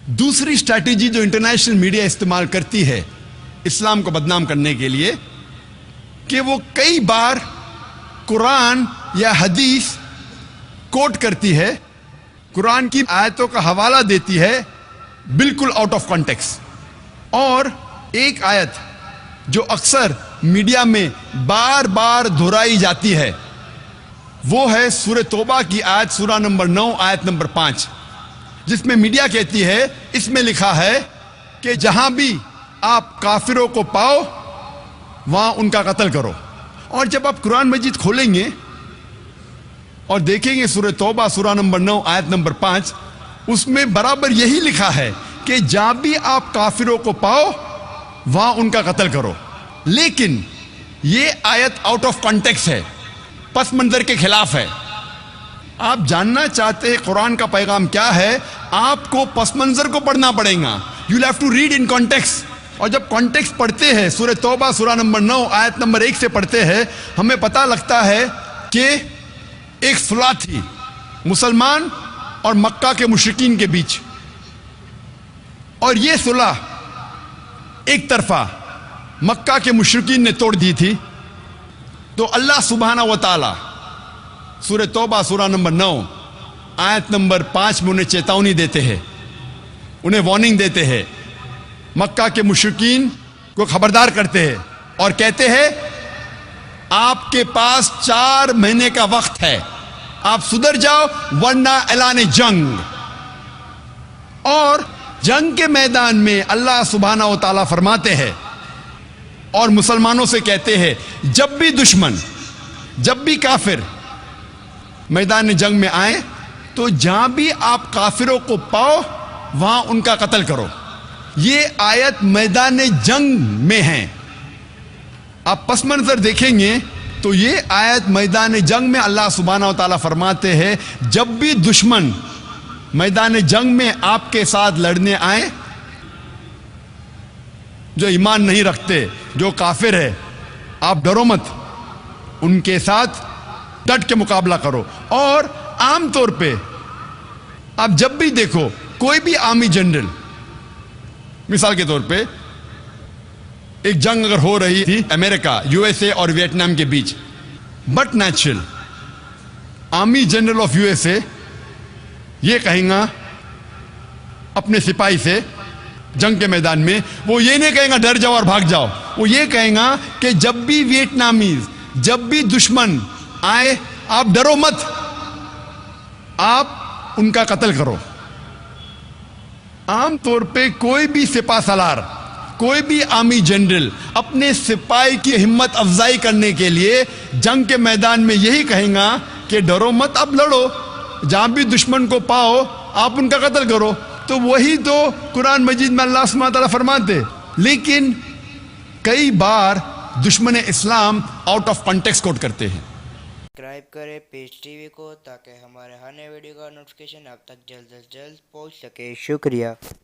دوسری اسٹریٹجی جو international media استعمال کرتی ہے اسلام کو بدنام کرنے کے لیے کہ وہ کئی بار قرآن یا حدیث کوٹ کرتی ہے، قرآن کی آیتوں کا حوالہ دیتی ہے بالکل آؤٹ آف کانٹیکس. اور ایک آیت جو اکثر میڈیا میں بار بار دہرائی جاتی ہے وہ ہے سورہ توبہ کی آیت، سورہ نمبر 9 آیت نمبر 5، جس میں میڈیا کہتی ہے، اس میں لکھا ہے کہ جہاں بھی آپ کافروں کو پاؤ وہاں ان کا قتل کرو. اور جب آپ قرآن مجید کھولیں گے اور دیکھیں گے سورہ توبہ سورہ نمبر 9 آیت نمبر 5، اس میں برابر یہی لکھا ہے کہ جہاں بھی آپ کافروں کو پاؤ وہاں ان کا قتل کرو. لیکن یہ آیت آؤٹ آف کانٹیکس ہے، پس منظر کے خلاف ہے. آپ جاننا چاہتے ہیں قرآن کا پیغام کیا ہے، آپ کو پس منظر کو پڑھنا پڑے گا. You have to read in contexts. اور جب کانٹیکس پڑھتے ہیں سورہ توبہ سورہ نمبر 9 آیت نمبر 1 سے پڑھتے ہیں، ہمیں پتہ لگتا ہے کہ ایک صلح تھی مسلمان اور مکہ کے مشرکین کے بیچ، اور یہ صلح ایک طرفہ مکہ کے مشرکین نے توڑ دی تھی. تو اللہ سبحانہ و تعالی سورہ توبہ سورہ نمبر 9 آیت نمبر 5 میں انہیں چیتونی دیتے ہیں، انہیں وارننگ دیتے ہیں، مکہ کے مشرکین کو خبردار کرتے ہیں اور کہتے ہیں آپ کے پاس 4 مہینے کا وقت ہے، آپ سدھر جاؤ ورنہ اعلان جنگ. اور جنگ کے میدان میں اللہ سبحانہ و تعالیٰ فرماتے ہیں اور مسلمانوں سے کہتے ہیں جب بھی دشمن، جب بھی کافر میدان جنگ میں آئیں تو جہاں بھی آپ کافروں کو پاؤ وہاں ان کا قتل کرو. یہ آیت میدان جنگ میں ہے. آپ پس منظر دیکھیں گے تو یہ آیت میدان جنگ میں اللہ سبحانہ و تعالیٰ فرماتے ہیں جب بھی دشمن میدان جنگ میں آپ کے ساتھ لڑنے آئیں، جو ایمان نہیں رکھتے، جو کافر ہے، آپ ڈرو مت، ان کے ساتھ ڈٹ کے مقابلہ کرو. اور عام طور پہ آپ جب بھی دیکھو کوئی بھی آرمی جنرل، مثال کے طور پہ ایک جنگ اگر ہو رہی تھی امریکہ یو ایس اے اور ویتنام کے بیچ، but natural army general of U S A یہ کہیں گا اپنے سپاہی سے جنگ کے میدان میں، وہ یہ نہیں کہیں گا ڈر جاؤ اور بھاگ جاؤ، وہ یہ کہیں گا کہ جب بھی ویتنامیز، جب بھی دشمن آئے آپ ڈرو مت، آپ ان کا قتل کرو. عام طور پہ کوئی بھی سپاہ سالار، کوئی بھی آرمی جنرل اپنے سپاہی کی ہمت افزائی کرنے کے لیے جنگ کے میدان میں یہی کہیں گا کہ ڈرو مت، اب لڑو، جہاں بھی دشمن کو پاؤ آپ ان کا قتل کرو. تو وہی تو قرآن مجید میں اللہ سبحانہ تعالیٰ فرماتے. لیکن کئی بار دشمن اسلام آؤٹ آف کانٹیکس کوٹ کرتے ہیں. سبسکرائب کریں پیج ٹی وی کو تاکہ ہمارے ہر نئے ویڈیو کا نوٹیفیکیشن آپ تک جلد از جلد پہنچ سکے. شکریہ.